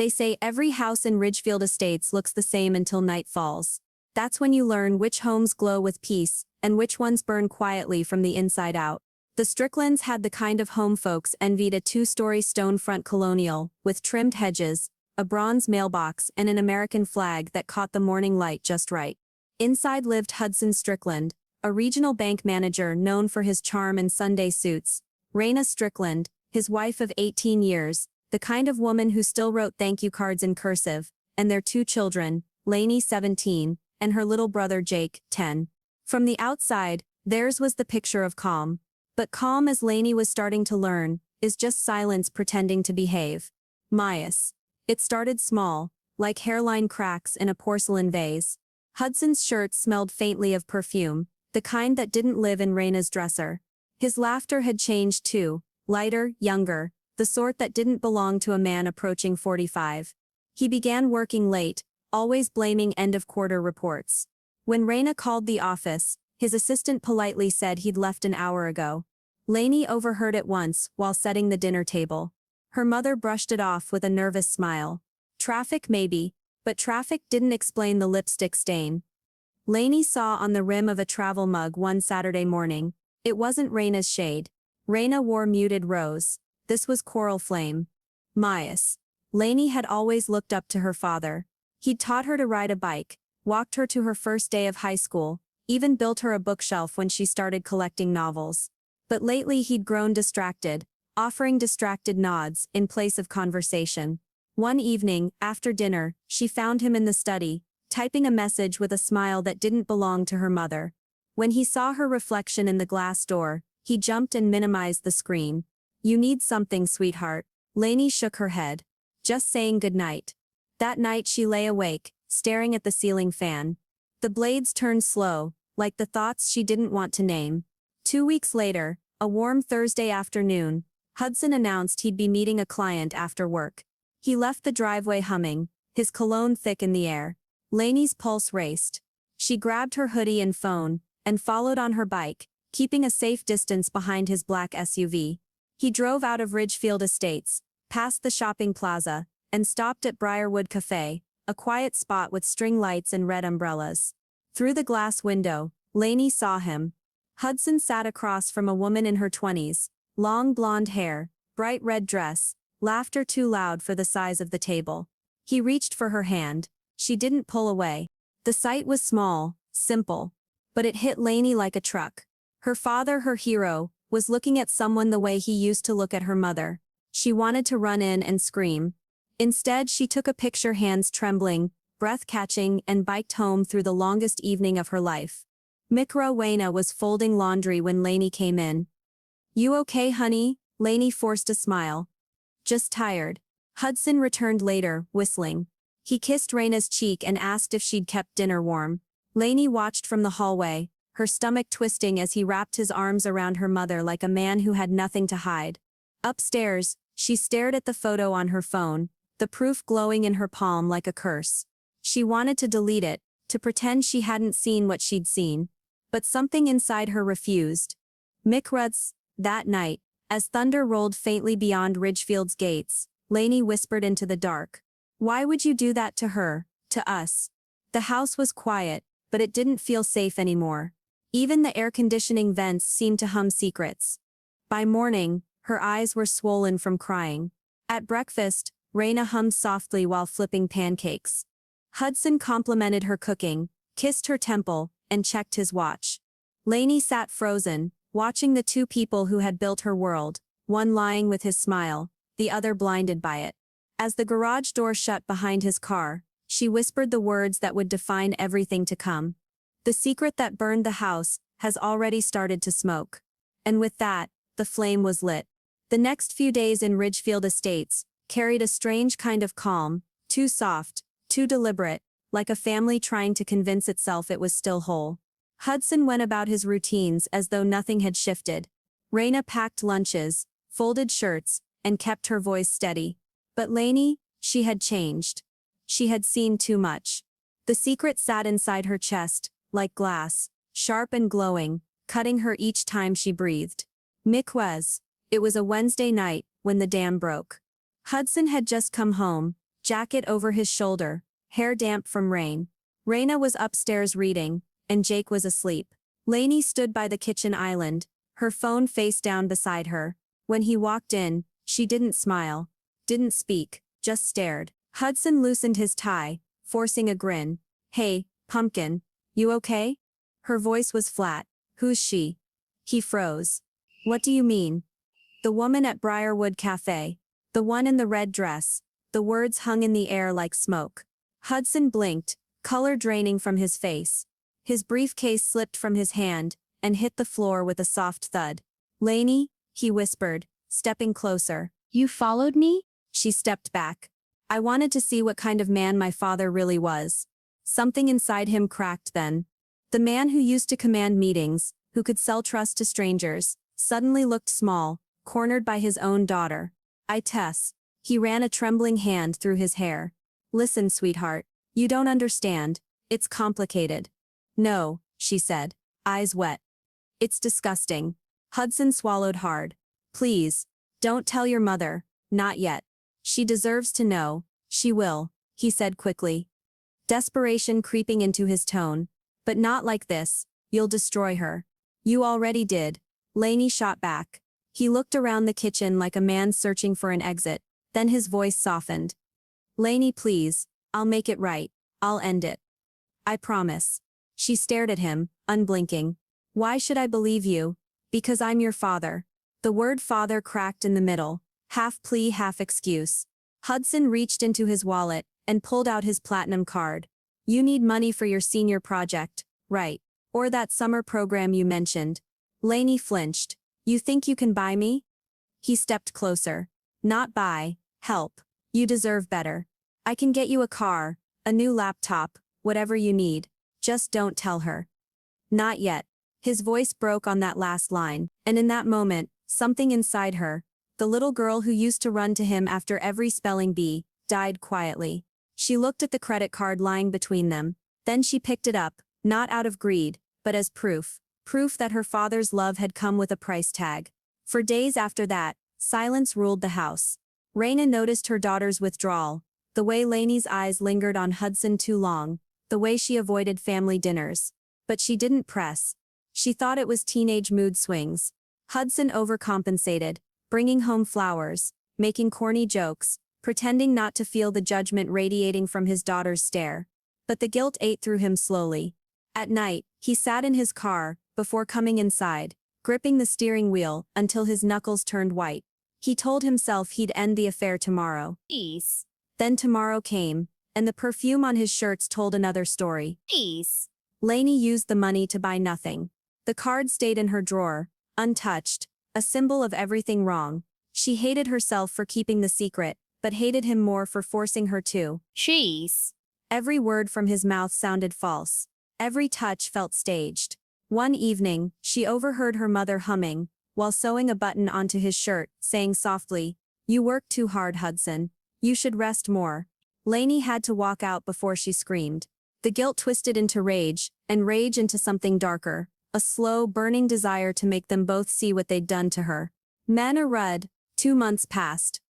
They say every house in Ridgefield Estates looks the same until night falls. That's when you learn which homes glow with peace, and which ones burn quietly from the inside out. The Stricklands had the kind of home folks envied, a two-story stone front colonial, with trimmed hedges, a bronze mailbox and an American flag that caught the morning light just right. Inside lived Hudson Strickland, a regional bank manager known for his charm and Sunday suits, Raina Strickland, his wife of 18 years, the kind of woman who still wrote thank you cards in cursive, and their two children, Lainey 17, and her little brother Jake, 10. From the outside, theirs was the picture of calm. But calm, as Lainey was starting to learn, is just silence pretending to behave. Myas. It started small, like hairline cracks in a porcelain vase. Hudson's shirt smelled faintly of perfume, the kind that didn't live in Raina's dresser. His laughter had changed too, lighter, younger, the sort that didn't belong to a man approaching 45. He began working late, always blaming end-of-quarter reports. When Raina called the office, his assistant politely said he'd left an hour ago. Lainey overheard it once while setting the dinner table. Her mother brushed it off with a nervous smile. Traffic maybe, but traffic didn't explain the lipstick stain. Lainey saw on the rim of a travel mug one Saturday morning. It wasn't Raina's shade. Raina wore muted rose. This was coral flame. Myas. Lainey had always looked up to her father. He'd taught her to ride a bike, walked her to her first day of high school, even built her a bookshelf when she started collecting novels. But lately he'd grown distracted, offering distracted nods in place of conversation. One evening, after dinner, she found him in the study, typing a message with a smile that didn't belong to her mother. When he saw her reflection in the glass door, he jumped and minimized the screen. "You need something, sweetheart." Lainey shook her head. "Just saying goodnight." That night she lay awake, staring at the ceiling fan. The blades turned slow, like the thoughts she didn't want to name. 2 weeks later, a warm Thursday afternoon, Hudson announced he'd be meeting a client after work. He left the driveway humming, his cologne thick in the air. Lainey's pulse raced. She grabbed her hoodie and phone, and followed on her bike, keeping a safe distance behind his black SUV. He drove out of Ridgefield Estates, past the shopping plaza, and stopped at Briarwood Cafe, a quiet spot with string lights and red umbrellas. Through the glass window, Lainey saw him. Hudson sat across from a woman in her 20s, long blonde hair, bright red dress, laughter too loud for the size of the table. He reached for her hand. She didn't pull away. The sight was small, simple, but it hit Lainey like a truck. Her father, her hero, was looking at someone the way he used to look at her mother. She wanted to run in and scream. Instead, she took a picture, hands trembling, breath catching, and biked home through the longest evening of her life. Mikra Waina was folding laundry when Lainey came in. "You okay, honey?" Lainey forced a smile. "Just tired." Hudson returned later, whistling. He kissed Raina's cheek and asked if she'd kept dinner warm. Lainey watched from the hallway, her stomach twisting as he wrapped his arms around her mother like a man who had nothing to hide. Upstairs, she stared at the photo on her phone, the proof glowing in her palm like a curse. She wanted to delete it, to pretend she hadn't seen what she'd seen. But something inside her refused. Mikrutz. That night, as thunder rolled faintly beyond Ridgefield's gates, Lainey whispered into the dark. "Why would you do that to her, to us?" The house was quiet, but it didn't feel safe anymore. Even the air conditioning vents seemed to hum secrets. By morning, her eyes were swollen from crying. At breakfast, Raina hummed softly while flipping pancakes. Hudson complimented her cooking, kissed her temple, and checked his watch. Lainey sat frozen, watching the two people who had built her world, one lying with his smile, the other blinded by it. As the garage door shut behind his car, she whispered the words that would define everything to come. "The secret that burned the house has already started to smoke." And with that, the flame was lit. The next few days in Ridgefield Estates carried a strange kind of calm, too soft, too deliberate, like a family trying to convince itself it was still whole. Hudson went about his routines as though nothing had shifted. Raina packed lunches, folded shirts, and kept her voice steady. But Lainey, she had changed. She had seen too much. The secret sat inside her chest, like glass, sharp and glowing, cutting her each time she breathed. Mikwez. It was a Wednesday night, when the dam broke. Hudson had just come home, jacket over his shoulder, hair damp from rain. Raina was upstairs reading, and Jake was asleep. Lainey stood by the kitchen island, her phone face down beside her. When he walked in, she didn't smile, didn't speak, just stared. Hudson loosened his tie, forcing a grin. "Hey, Pumpkin, you okay?" Her voice was flat. "Who's she?" He froze. "What do you mean?" "The woman at Briarwood Cafe. The one in the red dress." The words hung in the air like smoke. Hudson blinked, color draining from his face. His briefcase slipped from his hand and hit the floor with a soft thud. "Lainey," he whispered, stepping closer. "You followed me?" She stepped back. "I wanted to see what kind of man my father really was." Something inside him cracked then. The man who used to command meetings, who could sell trust to strangers, suddenly looked small, cornered by his own daughter. Tess." He ran a trembling hand through his hair. "Listen, sweetheart. You don't understand. It's complicated." "No," she said, eyes wet. "It's disgusting." Hudson swallowed hard. "Please, don't tell your mother, not yet. She deserves to know." "She will," he said quickly. Desperation creeping into his tone. "But not like this. You'll destroy her." "You already did." Lainey shot back. He looked around the kitchen like a man searching for an exit, then his voice softened. "Lainey, please, I'll make it right. I'll end it. I promise." She stared at him, unblinking. "Why should I believe you?" "Because I'm your father." The word father cracked in the middle, half plea, half excuse. Hudson reached into his wallet and pulled out his platinum card. "You need money for your senior project, right? Or that summer program you mentioned." Lainey flinched. "You think you can buy me?" He stepped closer. "Not buy, help. You deserve better. I can get you a car, a new laptop, whatever you need. Just don't tell her." "Not yet." His voice broke on that last line, and in that moment, something inside her, the little girl who used to run to him after every spelling bee, died quietly. She looked at the credit card lying between them. Then she picked it up, not out of greed, but as proof. Proof that her father's love had come with a price tag. For days after that, silence ruled the house. Raina noticed her daughter's withdrawal, the way Lainey's eyes lingered on Hudson too long, the way she avoided family dinners. But she didn't press. She thought it was teenage mood swings. Hudson overcompensated, bringing home flowers, making corny jokes, pretending not to feel the judgment radiating from his daughter's stare. But the guilt ate through him slowly. At night, he sat in his car, before coming inside, gripping the steering wheel until his knuckles turned white. He told himself he'd end the affair tomorrow. Peace. Then tomorrow came, and the perfume on his shirts told another story. Peace. Lainey used the money to buy nothing. The card stayed in her drawer, untouched, a symbol of everything wrong. She hated herself for keeping the secret, but hated him more for forcing her to. Cheese. Every word from his mouth sounded false. Every touch felt staged. One evening, she overheard her mother humming, while sewing a button onto his shirt, saying softly, "You work too hard, Hudson. You should rest more." Lainey had to walk out before she screamed. The guilt twisted into rage, and rage into something darker, a slow, burning desire to make them both see what they'd done to her. Manor Rud. 2 months passed.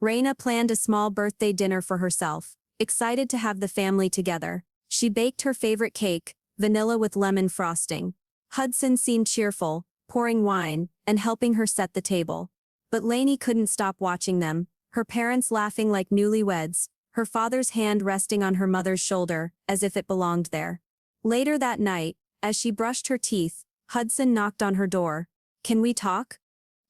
Raina planned a small birthday dinner for herself, excited to have the family together. She baked her favorite cake, vanilla with lemon frosting. Hudson seemed cheerful, pouring wine, and helping her set the table. But Lainey couldn't stop watching them, her parents laughing like newlyweds, her father's hand resting on her mother's shoulder, as if it belonged there. Later that night, as she brushed her teeth, Hudson knocked on her door. "Can we talk?"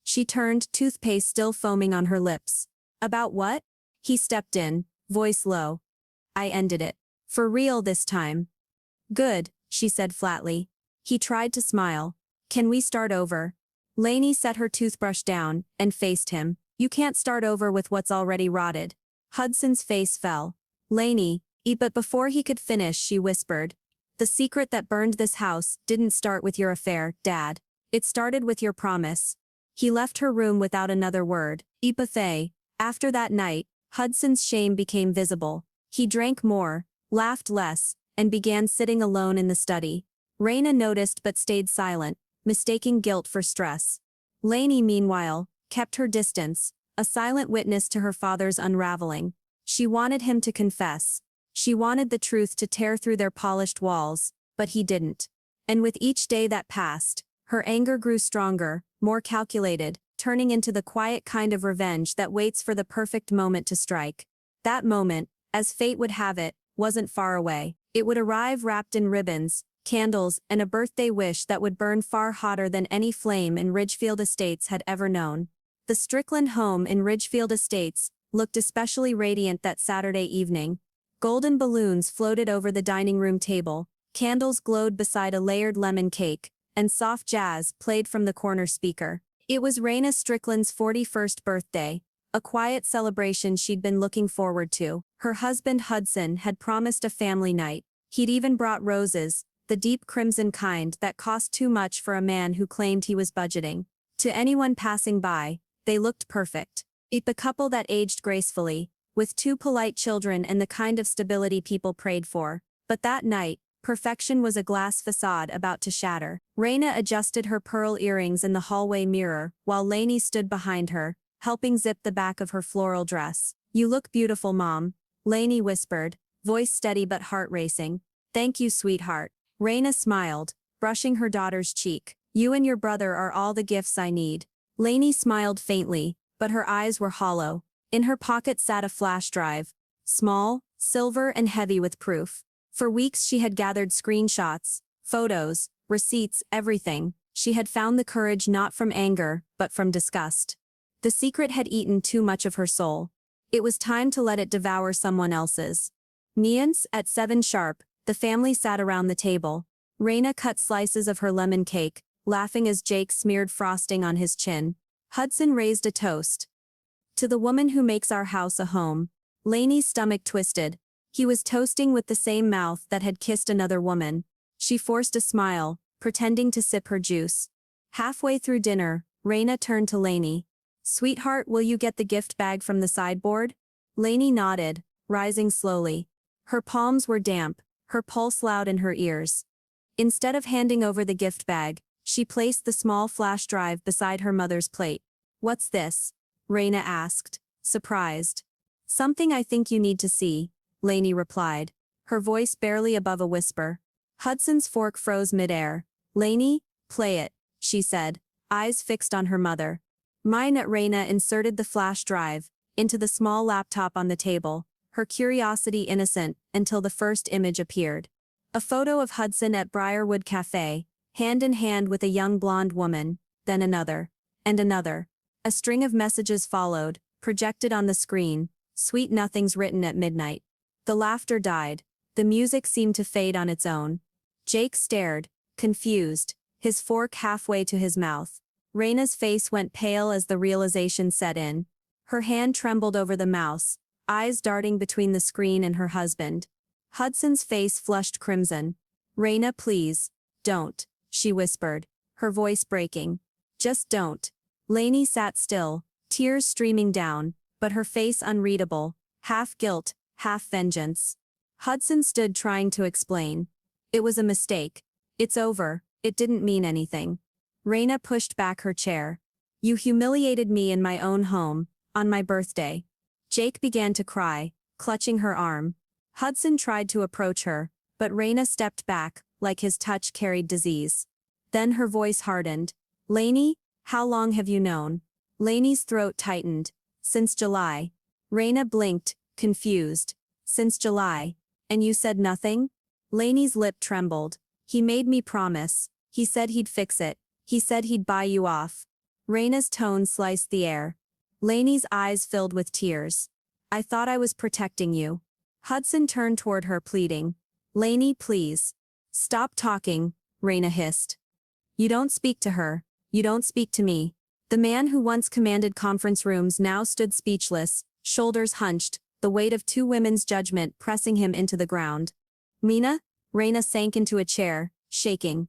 She turned, toothpaste still foaming on her lips. "About what?" He stepped in, voice low. "I ended it. For real this time." "Good," she said flatly. He tried to smile. "Can we start over?" Lainey set her toothbrush down and faced him. "You can't start over with what's already rotted." Hudson's face fell. "Lainey," but before he could finish she whispered, "The secret that burned this house didn't start with your affair, Dad. It started with your promise." He left her room without another word. Ipathay. After that night, Hudson's shame became visible. He drank more, laughed less, and began sitting alone in the study. Raina noticed but stayed silent, mistaking guilt for stress. Lainey, meanwhile, kept her distance, a silent witness to her father's unraveling. She wanted him to confess. She wanted the truth to tear through their polished walls, but he didn't. And with each day that passed, her anger grew stronger, more calculated, turning into the quiet kind of revenge that waits for the perfect moment to strike. That moment, as fate would have it, wasn't far away. It would arrive wrapped in ribbons, candles, and a birthday wish that would burn far hotter than any flame in Ridgefield Estates had ever known. The Strickland home in Ridgefield Estates looked especially radiant that Saturday evening. Golden balloons floated over the dining room table, candles glowed beside a layered lemon cake, and soft jazz played from the corner speaker. It was Raina Strickland's 41st birthday, a quiet celebration she'd been looking forward to. Her husband Hudson had promised a family night. He'd even brought roses, the deep crimson kind that cost too much for a man who claimed he was budgeting. To anyone passing by, they looked perfect. The couple that aged gracefully, with two polite children and the kind of stability people prayed for. But that night, perfection was a glass facade about to shatter. Raina adjusted her pearl earrings in the hallway mirror, while Lainey stood behind her, helping zip the back of her floral dress. "You look beautiful, Mom," Lainey whispered, voice steady but heart racing. "Thank you, sweetheart." Raina smiled, brushing her daughter's cheek. "You and your brother are all the gifts I need." Lainey smiled faintly, but her eyes were hollow. In her pocket sat a flash drive, small, silver and heavy with proof. For weeks she had gathered screenshots, photos, receipts, everything. She had found the courage not from anger, but from disgust. The secret had eaten too much of her soul. It was time to let it devour someone else's. Niance, at 7 sharp, the family sat around the table. Raina cut slices of her lemon cake, laughing as Jake smeared frosting on his chin. Hudson raised a toast. "To the woman who makes our house a home." Lainey's stomach twisted. He was toasting with the same mouth that had kissed another woman. She forced a smile, pretending to sip her juice. Halfway through dinner, Raina turned to Lainey. "Sweetheart, will you get the gift bag from the sideboard?" Lainey nodded, rising slowly. Her palms were damp, her pulse loud in her ears. Instead of handing over the gift bag, she placed the small flash drive beside her mother's plate. "What's this?" Raina asked, surprised. "Something I think you need to see," Lainey replied, her voice barely above a whisper. Hudson's fork froze midair. "Lainey, play it," she said, eyes fixed on her mother. Raina inserted the flash drive into the small laptop on the table, her curiosity innocent until the first image appeared. A photo of Hudson at Briarwood Cafe, hand in hand with a young blonde woman, then another, and another. A string of messages followed, projected on the screen, sweet nothings written at midnight. The laughter died. The music seemed to fade on its own. Jake stared, confused, his fork halfway to his mouth. Raina's face went pale as the realization set in. Her hand trembled over the mouse, eyes darting between the screen and her husband. Hudson's face flushed crimson. "Raina, please, don't," she whispered, her voice breaking. "Just don't." Lainey sat still, tears streaming down, but her face unreadable, half guilt, half vengeance. Hudson stood trying to explain. "It was a mistake. It's over, it didn't mean anything." Raina pushed back her chair. "You humiliated me in my own home, on my birthday." Jake began to cry, clutching her arm. Hudson tried to approach her, but Raina stepped back, like his touch carried disease. Then her voice hardened. "Lainey, how long have you known?" Lainey's throat tightened. "Since July." Raina blinked, confused. "Since July. And you said nothing?" Lainey's lip trembled. "He made me promise. He said he'd fix it. He said he'd buy you off." Raina's tone sliced the air. Lainey's eyes filled with tears. "I thought I was protecting you." Hudson turned toward her pleading. "Lainey, please. Stop talking," Raina hissed. "You don't speak to her. You don't speak to me." The man who once commanded conference rooms now stood speechless, shoulders hunched, the weight of two women's judgment pressing him into the ground. "Mina?" Raina sank into a chair, shaking.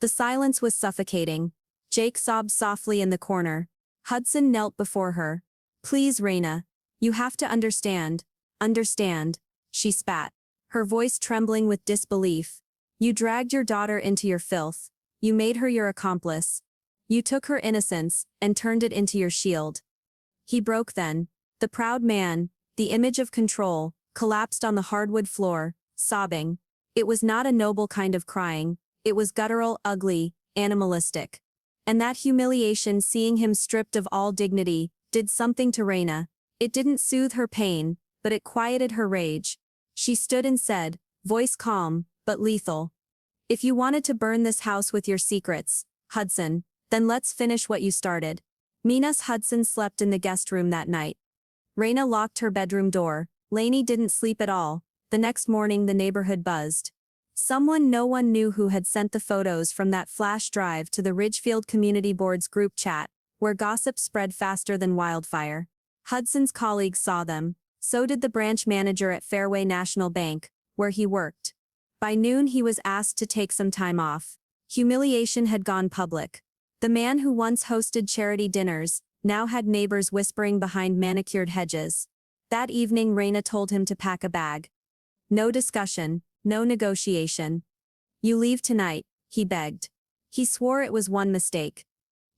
The silence was suffocating. Jake sobbed softly in the corner. Hudson knelt before her. "Please, Raina. You have to understand. Understand," she spat, her voice trembling with disbelief. "You dragged your daughter into your filth. You made her your accomplice. You took her innocence and turned it into your shield." He broke then. The proud man, the image of control, collapsed on the hardwood floor, sobbing. It was not a noble kind of crying, it was guttural, ugly, animalistic. And that humiliation, seeing him stripped of all dignity, did something to Reina. It didn't soothe her pain, but it quieted her rage. She stood and said, voice calm, but lethal. If you wanted to burn this house with your secrets, Hudson, then let's finish what you started. Minas Hudson slept in the guest room that night. Reina locked her bedroom door. Lainey didn't sleep at all. The next morning the neighborhood buzzed. Someone no one knew who had sent the photos from that flash drive to the Ridgefield Community Board's group chat, where gossip spread faster than wildfire. Hudson's colleagues saw them. So did the branch manager at Fairway National Bank, where he worked. By noon he was asked to take some time off. Humiliation had gone public. The man who once hosted charity dinners, now had neighbors whispering behind manicured hedges. That evening Reina told him to pack a bag. No discussion, no negotiation. You leave tonight, he begged. He swore it was one mistake.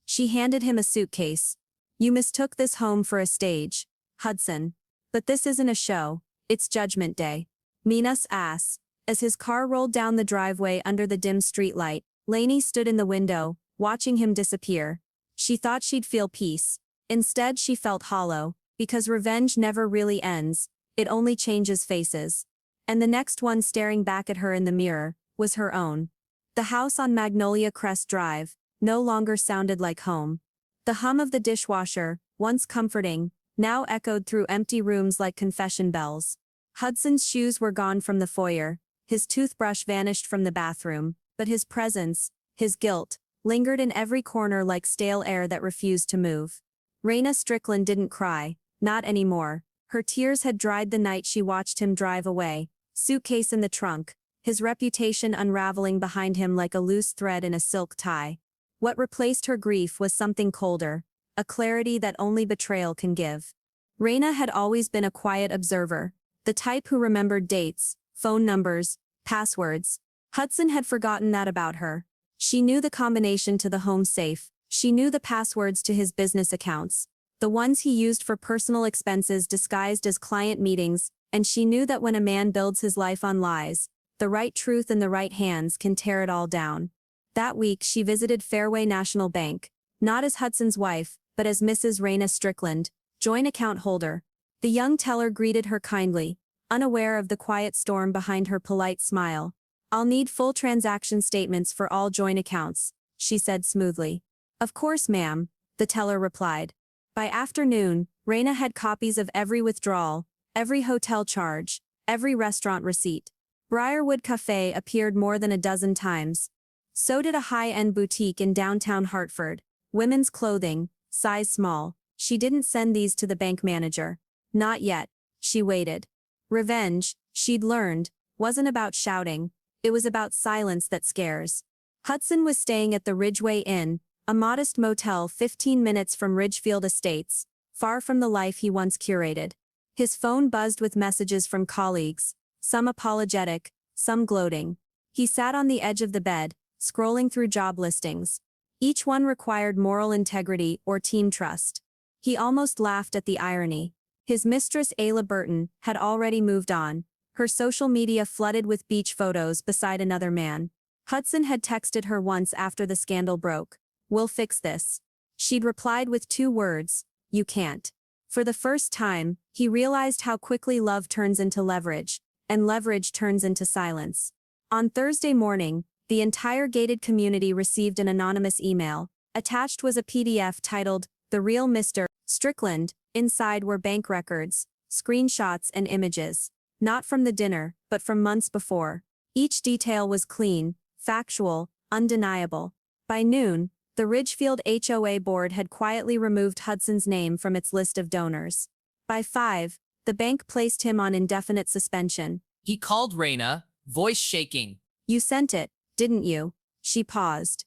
She handed him a suitcase. You mistook this home for a stage, Hudson. But this isn't a show, it's Judgment Day. Minas ass. As his car rolled down the driveway under the dim streetlight, Lainey stood in the window, watching him disappear. She thought she'd feel peace. Instead she felt hollow, because revenge never really ends, it only changes faces. And the next one staring back at her in the mirror, was her own. The house on Magnolia Crest Drive, no longer sounded like home. The hum of the dishwasher, once comforting, now echoed through empty rooms like confession bells. Hudson's shoes were gone from the foyer, his toothbrush vanished from the bathroom, but his presence, his guilt, lingered in every corner like stale air that refused to move. Reina Strickland didn't cry, not anymore. Her tears had dried the night she watched him drive away, suitcase in the trunk, his reputation unraveling behind him like a loose thread in a silk tie. What replaced her grief was something colder, a clarity that only betrayal can give. Reina had always been a quiet observer, the type who remembered dates, phone numbers, passwords. Hudson had forgotten that about her. She knew the combination to the home safe, she knew the passwords to his business accounts, the ones he used for personal expenses disguised as client meetings, and she knew that when a man builds his life on lies, the right truth in the right hands can tear it all down. That week she visited Fairway National Bank, not as Hudson's wife, but as Mrs. Reina Strickland, joint account holder. The young teller greeted her kindly, unaware of the quiet storm behind her polite smile. I'll need full transaction statements for all joint accounts, she said smoothly. Of course, ma'am, the teller replied. By afternoon, Reina had copies of every withdrawal, every hotel charge, every restaurant receipt. Briarwood Cafe appeared more than a dozen times. So did a high-end boutique in downtown Hartford. Women's clothing, size small. She didn't send these to the bank manager. Not yet. She waited. Revenge, she'd learned, wasn't about shouting. It was about silence that scares. Hudson was staying at the Ridgeway Inn, a modest motel 15 minutes from Ridgefield Estates, far from the life he once curated. His phone buzzed with messages from colleagues, some apologetic, some gloating. He sat on the edge of the bed, scrolling through job listings. Each one required moral integrity or team trust. He almost laughed at the irony. His mistress Ayla Burton had already moved on, her social media flooded with beach photos beside another man. Hudson had texted her once after the scandal broke. We'll fix this. She'd replied with 2 words, you can't. For the first time, he realized how quickly love turns into leverage, and leverage turns into silence. On Thursday morning, the entire gated community received an anonymous email. Attached was a PDF titled, The Real Mr. Strickland. Inside were bank records, screenshots and images. Not from the dinner, but from months before. Each detail was clean, factual, undeniable. By noon, the Ridgefield HOA board had quietly removed Hudson's name from its list of donors. By 5, the bank placed him on indefinite suspension. He called Reina, voice shaking. You sent it, didn't you? She paused.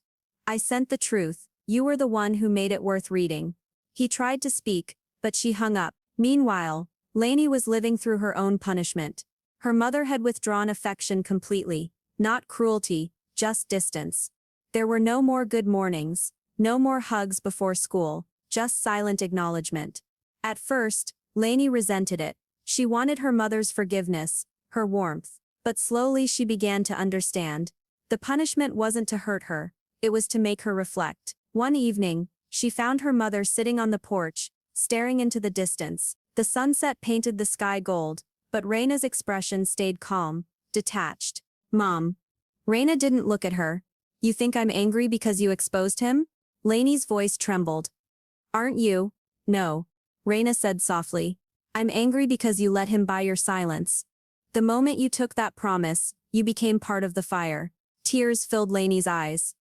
I sent the truth. You were the one who made it worth reading. He tried to speak, but she hung up. Meanwhile, Lainey was living through her own punishment. Her mother had withdrawn affection completely, not cruelty, just distance. There were no more good mornings, no more hugs before school, just silent acknowledgement. At first, Lainey resented it. She wanted her mother's forgiveness, her warmth. But slowly she began to understand. The punishment wasn't to hurt her, it was to make her reflect. One evening, she found her mother sitting on the porch, staring into the distance. The sunset painted the sky gold, but Reina's expression stayed calm, detached. Mom. Reina didn't look at her. You think I'm angry because you exposed him? Lainey's voice trembled. Aren't you? No. Reina said softly. I'm angry because you let him buy your silence. The moment you took that promise, you became part of the fire. Tears filled Lainey's eyes.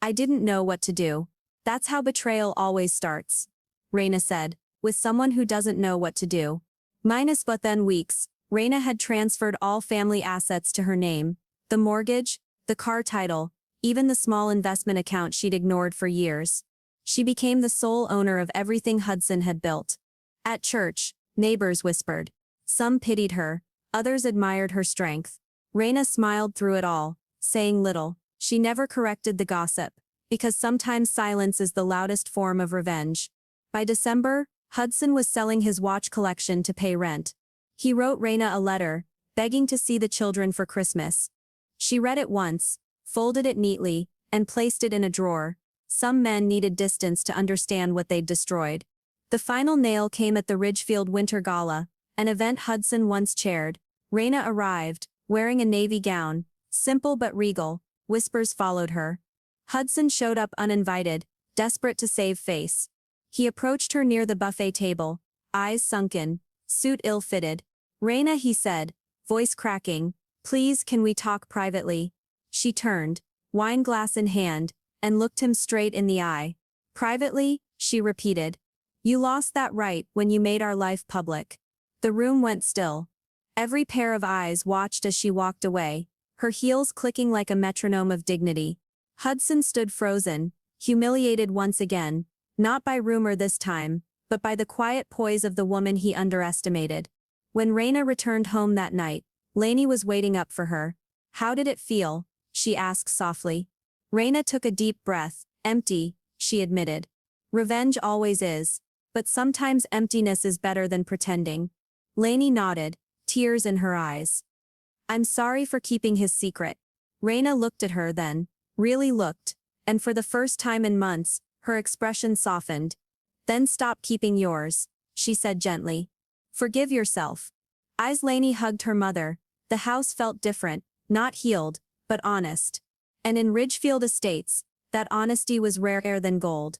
I didn't know what to do. That's how betrayal always starts. Reina said, with someone who doesn't know what to do. But then weeks, Reina had transferred all family assets to her name. The mortgage, the car title, even the small investment account she'd ignored for years. She became the sole owner of everything Hudson had built. At church, neighbors whispered. Some pitied her, others admired her strength. Reina smiled through it all, saying little. She never corrected the gossip, because sometimes silence is the loudest form of revenge. By December, Hudson was selling his watch collection to pay rent. He wrote Reina a letter, begging to see the children for Christmas. She read it once, folded it neatly, and placed it in a drawer. Some men needed distance to understand what they'd destroyed. The final nail came at the Ridgefield Winter Gala, an event Hudson once chaired. Reina arrived, wearing a navy gown, simple but regal. Whispers followed her. Hudson showed up uninvited, desperate to save face. He approached her near the buffet table, eyes sunken, suit ill-fitted. Reina, he said, voice cracking, please can we talk privately? She turned, wine glass in hand, and looked him straight in the eye. Privately, she repeated. You lost that right when you made our life public. The room went still. Every pair of eyes watched as she walked away, her heels clicking like a metronome of dignity. Hudson stood frozen, humiliated once again, not by rumor this time, but by the quiet poise of the woman he underestimated. When Reina returned home that night, Lainey was waiting up for her. How did it feel? She asked softly. Reina took a deep breath. Empty, she admitted. Revenge always is, but sometimes emptiness is better than pretending. Lainey nodded, tears in her eyes. I'm sorry for keeping his secret. Reina looked at her then, really looked, and for the first time in months, her expression softened. Then stop keeping yours, she said gently. Forgive yourself. As Lainey hugged her mother, the house felt different, not healed, but honest. And in Ridgefield Estates, that honesty was rarer than gold.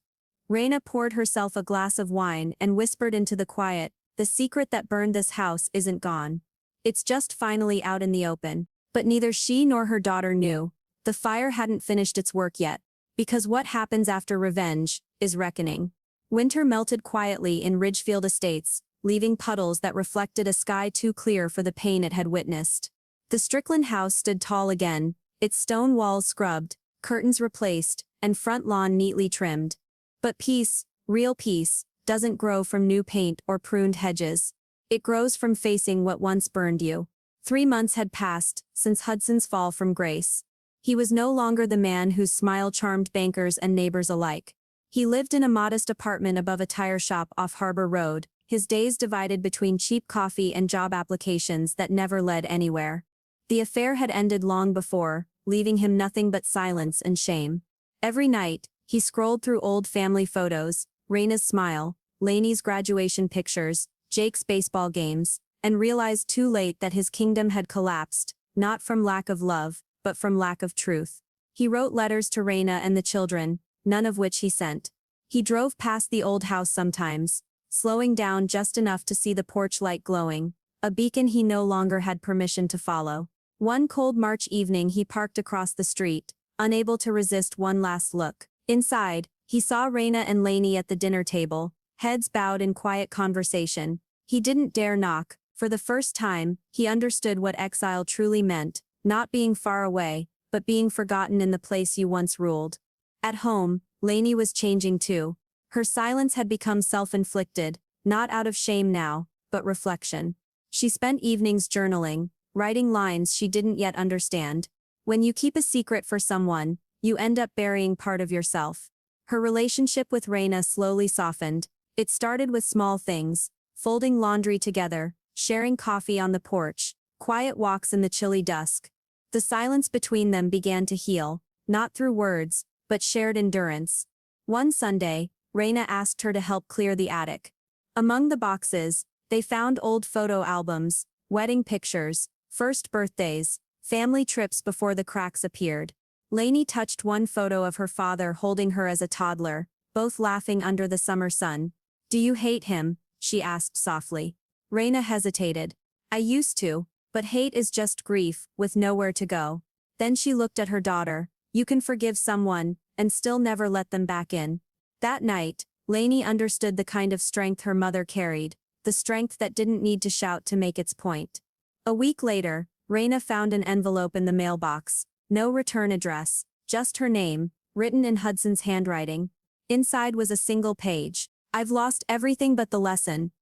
Reina poured herself a glass of wine and whispered into the quiet, the secret that burned this house isn't gone. It's just finally out in the open. But neither she nor her daughter knew. The fire hadn't finished its work yet. Because what happens after revenge is reckoning. Winter melted quietly in Ridgefield Estates, leaving puddles that reflected a sky too clear for the pain it had witnessed. The Strickland house stood tall again, its stone walls scrubbed, curtains replaced, and front lawn neatly trimmed. But peace, real peace, doesn't grow from new paint or pruned hedges. It grows from facing what once burned you. 3 months had passed since Hudson's fall from grace. He was no longer the man whose smile charmed bankers and neighbors alike. He lived in a modest apartment above a tire shop off Harbor Road, his days divided between cheap coffee and job applications that never led anywhere. The affair had ended long before, leaving him nothing but silence and shame. Every night, he scrolled through old family photos, Reina's smile, Lainey's graduation pictures, Jake's baseball games, and realized too late that his kingdom had collapsed, not from lack of love, but from lack of truth. He wrote letters to Reina and the children, none of which he sent. He drove past the old house sometimes, slowing down just enough to see the porch light glowing, a beacon he no longer had permission to follow. One cold March evening he parked across the street, unable to resist one last look. Inside, he saw Reina and Lainey at the dinner table, heads bowed in quiet conversation. He didn't dare knock. For the first time, he understood what exile truly meant, not being far away, but being forgotten in the place you once ruled. At home, Lainey was changing too. Her silence had become self-inflicted, not out of shame now, but reflection. She spent evenings journaling, writing lines she didn't yet understand. When you keep a secret for someone, you end up burying part of yourself. Her relationship with Reina slowly softened. It started with small things, folding laundry together, sharing coffee on the porch, quiet walks in the chilly dusk. The silence between them began to heal, not through words, but shared endurance. One Sunday, Raina asked her to help clear the attic. Among the boxes, they found old photo albums, wedding pictures, first birthdays, family trips before the cracks appeared. Lainey touched one photo of her father holding her as a toddler, both laughing under the summer sun. "Do you hate him?" she asked softly. Raina hesitated. "I used to, but hate is just grief, with nowhere to go." Then she looked at her daughter. "You can forgive someone, and still never let them back in." That night, Lainey understood the kind of strength her mother carried, the strength that didn't need to shout to make its point. A week later, Raina found an envelope in the mailbox. No return address, just her name, written in Hudson's handwriting. Inside was a single page. "I've lost everything but the lesson.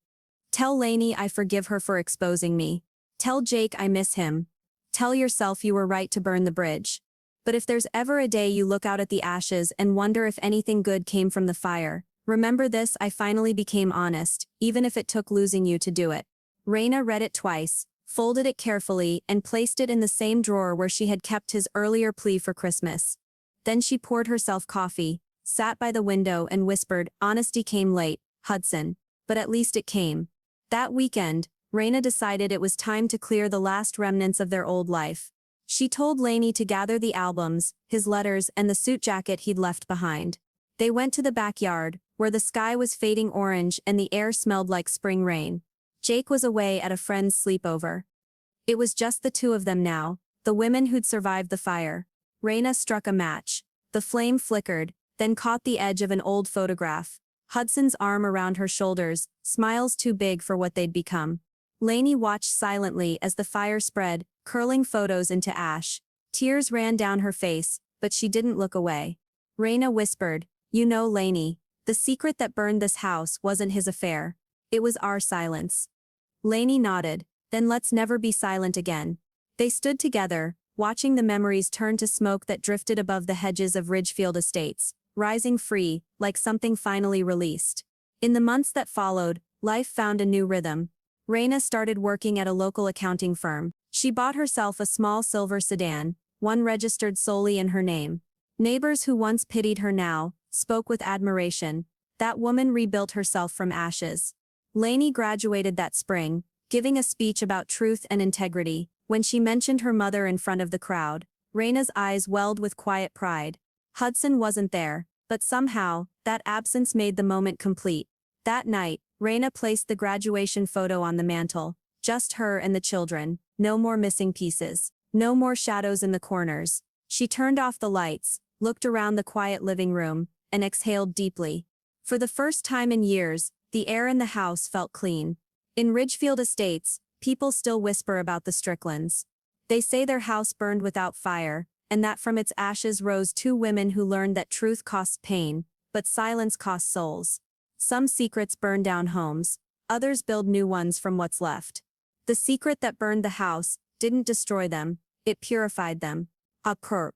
Tell Lainey I forgive her for exposing me. Tell Jake I miss him. Tell yourself you were right to burn the bridge. But if there's ever a day you look out at the ashes and wonder if anything good came from the fire, remember this: I finally became honest, even if it took losing you to do it." Raina read it twice, folded it carefully, and placed it in the same drawer where she had kept his earlier plea for Christmas. Then she poured herself coffee, sat by the window and whispered, "Honesty came late, Hudson. But at least it came." That weekend, Raina decided it was time to clear the last remnants of their old life. She told Lainey to gather the albums, his letters, and the suit jacket he'd left behind. They went to the backyard, where the sky was fading orange and the air smelled like spring rain. Jake was away at a friend's sleepover. It was just the two of them now, the women who'd survived the fire. Raina struck a match. The flame flickered, then caught the edge of an old photograph. Hudson's arm around her shoulders, smiles too big for what they'd become. Lainey watched silently as the fire spread, curling photos into ash. Tears ran down her face, but she didn't look away. Raina whispered, "You know, Lainey, the secret that burned this house wasn't his affair. It was our silence." Lainey nodded. "Then let's never be silent again." They stood together, watching the memories turn to smoke that drifted above the hedges of Ridgefield Estates, rising free, like something finally released. In the months that followed, life found a new rhythm. Raina started working at a local accounting firm. She bought herself a small silver sedan, one registered solely in her name. Neighbors who once pitied her now spoke with admiration. That woman rebuilt herself from ashes. Lainey graduated that spring, giving a speech about truth and integrity. When she mentioned her mother in front of the crowd, Raina's eyes welled with quiet pride. Hudson wasn't there, but somehow, that absence made the moment complete. That night, Raina placed the graduation photo on the mantel. Just her and the children. No more missing pieces. No more shadows in the corners. She turned off the lights, looked around the quiet living room, and exhaled deeply. For the first time in years, the air in the house felt clean. In Ridgefield Estates, people still whisper about the Stricklands. They say their house burned without fire, and that from its ashes rose two women who learned that truth costs pain, but silence costs souls. Some secrets burn down homes, others build new ones from what's left. The secret that burned the house didn't destroy them, it purified them. A perp.